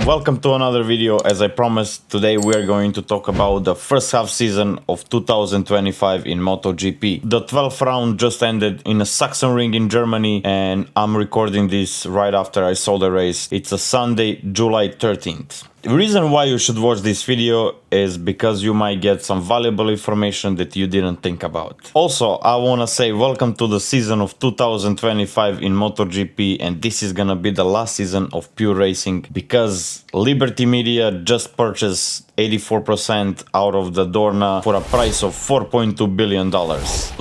Welcome to another video. As I promised, today we are going to talk about the first half season of 2025 in MotoGP. The 12th round just ended in a Sachsenring in Germany, and I'm recording this right after I saw the race. It's a Sunday, July 13th. The reason why you should watch this video is because you might get some valuable information that you didn't think about. Also, I want to say welcome to the season of 2025 in MotoGP, and this is gonna be the last season of pure racing because Liberty Media just purchased 84% out of the Dorna for a price of $4.2 billion.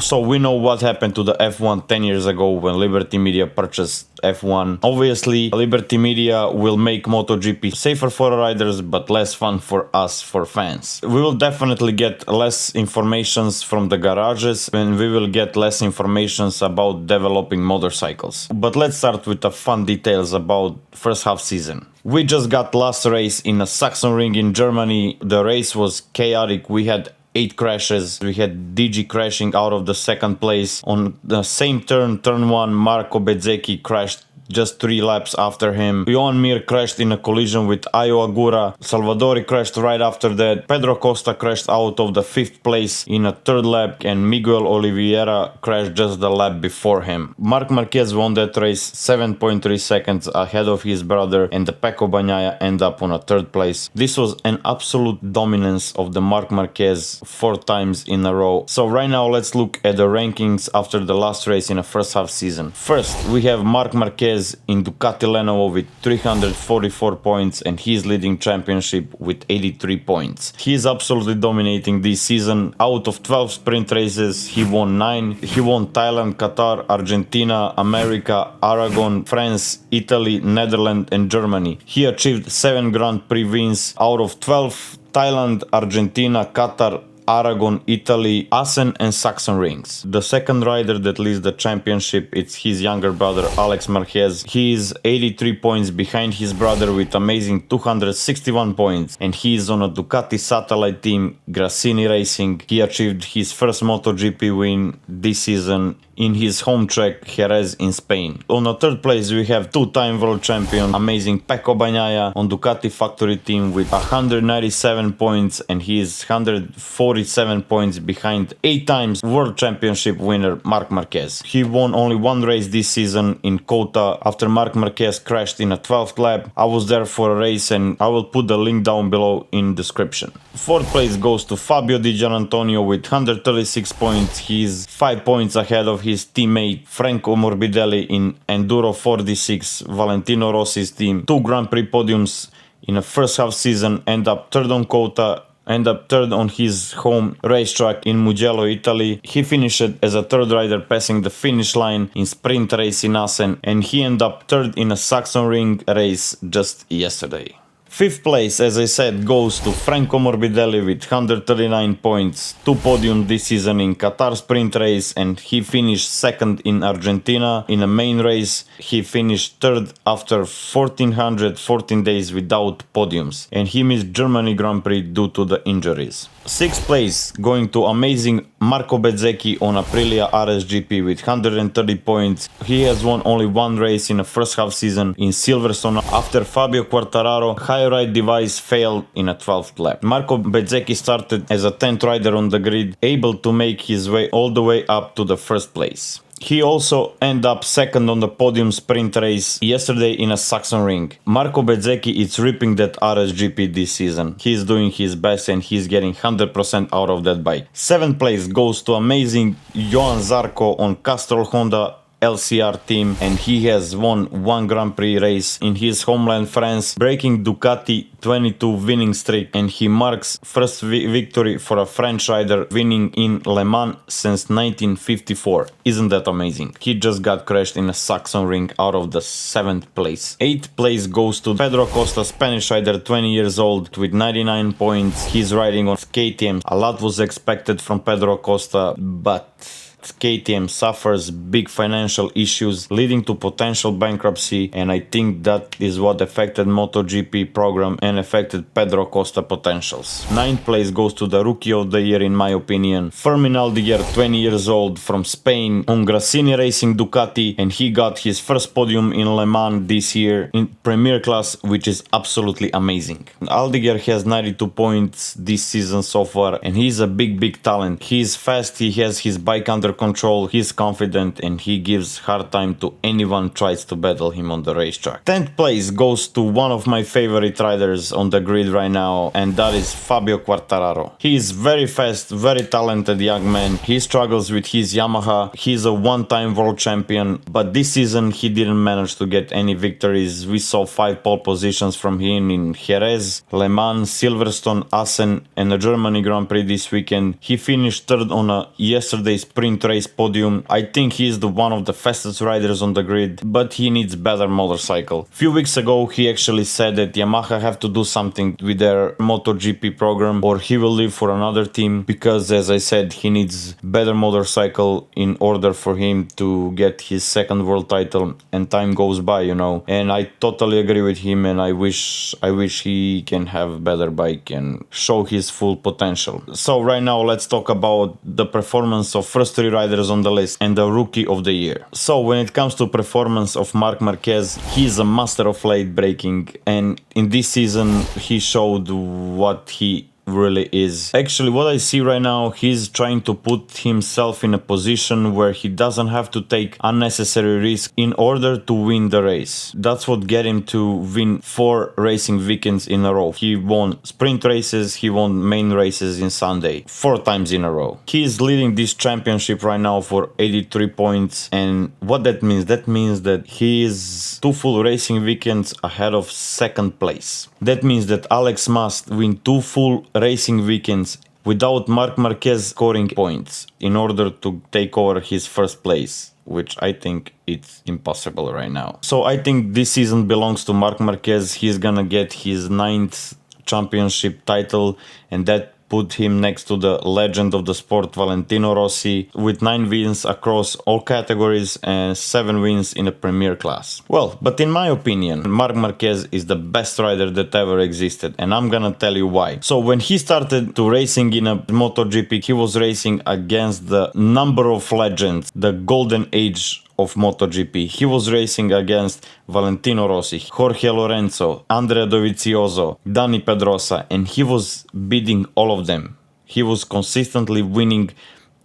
So we know what happened to the F1 10 years ago when Liberty Media purchased F1. Obviously, Liberty Media will make MotoGP safer for riders but less fun for us, for fans. We will definitely get less informations from the garages and we will get less informations about developing motorcycles. But let's start with the fun details about first half season. We just got last race in a Sachsenring in Germany. The race was chaotic. We had 8 crashes. We had DG crashing out of the second place. On the same turn 1, Marco Bezzecchi crashed just 3 laps after him. Joan Mir crashed in a collision with Ayo Agura. Salvadori crashed right after that. Pedro Costa crashed out of the 5th place in a 3rd lap, and Miguel Oliveira crashed just the lap before him. Marc Marquez won that race 7.3 seconds ahead of his brother, and the Pecco Bagnaia ended up on a 3rd place. This was an absolute dominance of the Marc Marquez 4 times in a row. So right now let's look at the rankings after the last race in the first half season. First, we have Marc Marquez in Ducati Lenovo with 344 points, and he's leading championship with 83 points. He's absolutely dominating this season. Out of 12 sprint races, he won 9. He won Thailand, Qatar, Argentina, America, Aragon, France, Italy, Netherlands and Germany. He achieved 7 Grand Prix wins out of 12. Thailand, Argentina, Qatar, Aragon, Italy, Assen and Sachsenrings. The second rider that leads the championship, it's his younger brother Alex Marquez. He is 83 points behind his brother with amazing 261 points, and he is on a Ducati satellite team, Grassini Racing. He achieved his first MotoGP win this season in his home track Jerez in Spain. On the 3rd place we have 2-time world champion amazing Pecco Bagnaia on Ducati factory team with 197 points, and he is 147 points behind 8 times world championship winner Marc Marquez. He won only 1 race this season in Kota after Marc Marquez crashed in a 12th lap. I was there for a race and I will put the link down below in description. 4th place goes to Fabio Di Giannantonio with 136 points. He is 5 points ahead of his teammate Franco Morbidelli in Enduro 46, Valentino Rossi's team. 2 Grand Prix podiums in the first half season, end up 3rd on Kota, end up 3rd on his home racetrack in Mugello, Italy. He finished as a 3rd rider passing the finish line in sprint race in Assen, and he ended up 3rd in a Sachsenring race just yesterday. 5th place, as I said, goes to Franco Morbidelli with 139 points, 2 podiums this season in Qatar sprint race, and he finished 2nd in Argentina in a main race. He finished 3rd after 1414 days without podiums, and he missed Germany Grand Prix due to the injuries. 6th place going to amazing Marco Bezzecchi on Aprilia RSGP with 130 points. He has won only 1 race in the first half season in Silverstone after Fabio Quartararo high ride device failed in a 12th lap. Marco Bezzecchi started as a 10th rider on the grid, able to make his way all the way up to the 1st place. He also ended up 2nd on the podium sprint race yesterday in a Sachsenring. Marco Bezzecchi is ripping that RSGP this season. He's doing his best and he's getting 100% out of that bike. 7th place goes to amazing Johan Zarco on Castrol Honda LCR team, and he has won 1 Grand Prix race in his homeland France, breaking Ducati 22 winning streak, and he marks first victory for a French rider winning in Le Mans since 1954. Isn't that amazing? He just got crashed in a Sachsenring out of the 7th place. 8th place goes to Pedro Costa, Spanish rider, 20 years old with 99 points. He's riding on KTM. A lot was expected from Pedro Costa, but KTM suffers big financial issues leading to potential bankruptcy, and I think that is what affected MotoGP program and affected Pedro Costa potentials. 9th place goes to the Rookie of the Year in my opinion, Fermin Aldiger, 20 years old from Spain, on Grassini Racing Ducati, and he got his first podium in Le Mans this year in Premier Class, which is absolutely amazing. Aldiger has 92 points this season so far, and he's a big talent. He's fast, he has his bike under control, he's confident, and he gives hard time to anyone tries to battle him on the racetrack. 10th place goes to one of my favorite riders on the grid right now, and that is Fabio Quartararo. He is very fast, very talented young man. He struggles with his Yamaha. He's a one-time world champion, but this season he didn't manage to get any victories. We saw 5 pole positions from him in Jerez, Le Mans, Silverstone, Assen, and the Germany Grand Prix this weekend. He finished third on a yesterday's sprint race podium. I think he is one of the fastest riders on the grid, but he needs better motorcycle. Few weeks ago he actually said that Yamaha have to do something with their MotoGP program or he will leave for another team, because as I said, he needs better motorcycle in order for him to get his second world title, and time goes by, you know, and I totally agree with him, and I wish he can have better bike and show his full potential. So right now let's talk about the performance of first 3 riders on the list and the Rookie of the Year. So when it comes to performance of Marc Marquez, he is a master of late braking, and in this season he showed what he really is. Actually, what I see right now, he's trying to put himself in a position where he doesn't have to take unnecessary risk in order to win the race. That's what get him to win 4 racing weekends in a row. He won sprint races, he won main races in Sunday 4 times in a row. He is leading this championship right now for 83 points, and what that means? That means that he is 2 full racing weekends ahead of second place. That means that Alex must win 2 full racing weekends without Marc Marquez scoring points in order to take over his first place, which I think it's impossible right now. So I think this season belongs to Marc Marquez. He's gonna get his 9th championship title, and that put him next to the legend of the sport Valentino Rossi with 9 wins across all categories and 7 wins in a Premier Class. Well, but in my opinion, Marc Marquez is the best rider that ever existed, and I'm gonna tell you why. So when he started to racing in a MotoGP, he was racing against the number of legends, the golden age of MotoGP. He was racing against Valentino Rossi, Jorge Lorenzo, Andrea Dovizioso, Dani Pedrosa, and he was beating all of them. He was consistently winning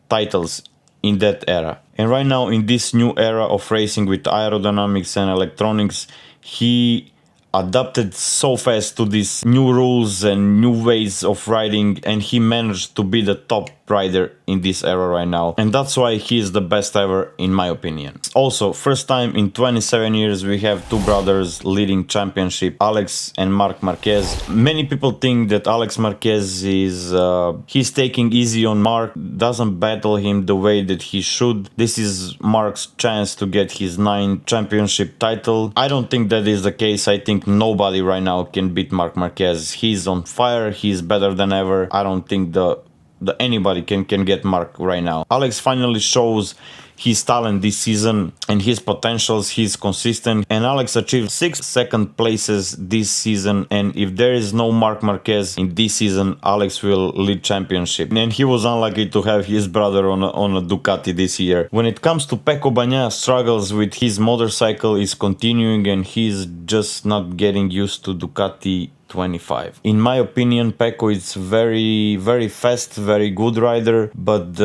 titles in that era. And right now, in this new era of racing with aerodynamics and electronics, he adapted so fast to these new rules and new ways of riding, and he managed to be the top rider in this era right now, and that's why he is the best ever in my opinion. Also, first time in 27 years we have 2 brothers leading championship, Alex and Marc Marquez. Many people think that Alex Marquez is he's taking easy on Marc, doesn't battle him the way that he should. This is Marc's chance to get his 9th championship title. I don't think that is the case. I think nobody right now can beat Marc Marquez. He's on fire, he's better than ever. I don't think anybody can get Marc right now. Alex finally shows his talent this season and his potentials. He's consistent, and Alex achieved 6 second places this season, and if there is no Marc Marquez in this season, Alex will lead championship. And he was unlucky to have his brother on a Ducati this year. When it comes to Pecco Bagnaia, struggles with his motorcycle is continuing, and he's just not getting used to Ducati 25. In my opinion, Pecco is very fast, very good rider, but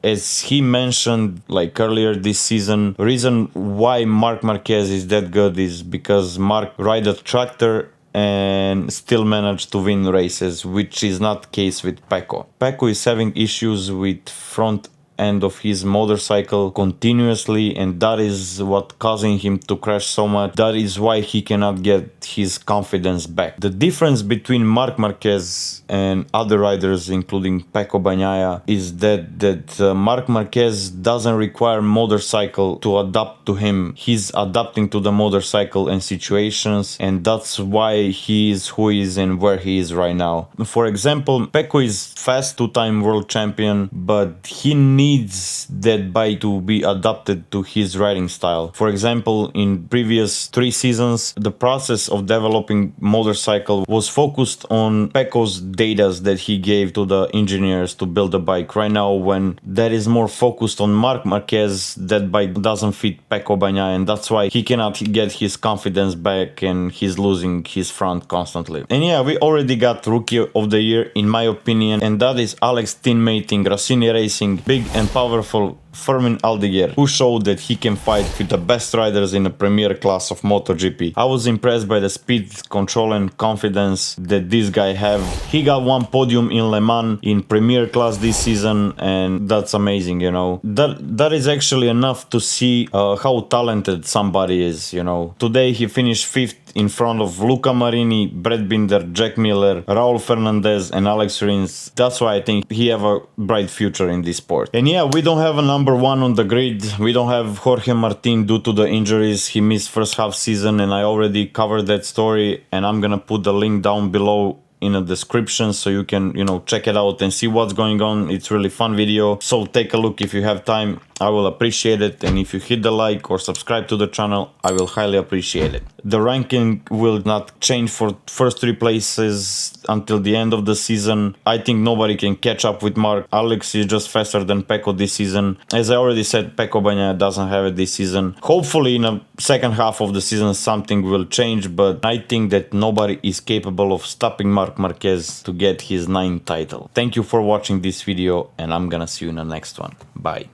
as he mentioned like earlier this season, reason why Marc Marquez is that good is because Marc ride a tractor and still managed to win races, which is not case with Pecco. Pecco is having issues with front end of his motorcycle continuously, and that is what causing him to crash so much. That is why he cannot get his confidence back. The difference between Marc Marquez and other riders, including Pecco Bagnaia, is that Marc Marquez doesn't require motorcycle to adapt to him. He's adapting to the motorcycle and situations, and that's why he is who he is and where he is right now. For example, Pecco is fast, two-time world champion, but he needs that bike to be adapted to his riding style. For example, in previous 3 seasons, the process of developing motorcycle was focused on Pecco's data that he gave to the engineers to build the bike. Right now, when that is more focused on Marc Marquez, that bike doesn't fit Pecco Bagnaia, and that's why he cannot get his confidence back and he's losing his front constantly. And yeah, we already got Rookie of the Year in my opinion, and that is Alex teammating Rossini Racing, big and powerful Fermin Aldeguer, who showed that he can fight with the best riders in the premier class of MotoGP. I was impressed by the speed, control and confidence that this guy have. He got 1 podium in Le Mans in premier class this season, and that's amazing, you know. That is actually enough to see how talented somebody is, you know. Today he finished 5th in front of Luca Marini, Brett Binder, Jack Miller, Raul Fernandez and Alex Rins. That's why I think he have a bright future in this sport. And yeah, we don't have a number 1 on the grid. We don't have Jorge Martín due to the injuries. He missed first half season, and I already covered that story, and I'm gonna put the link down below in the description so you can, you know, check it out and see what's going on. It's really fun video, so take a look if you have time. I will appreciate it, and if you hit the like or subscribe to the channel, I will highly appreciate it. The ranking will not change for first 3 places until the end of the season. I think nobody can catch up with Marc. Alex is just faster than Pecco this season. As I already said, Pecco Bagnaia doesn't have it this season. Hopefully in the second half of the season something will change, but I think that nobody is capable of stopping Marc Marquez to get his 9th title. Thank you for watching this video, and I'm gonna see you in the next one. Bye.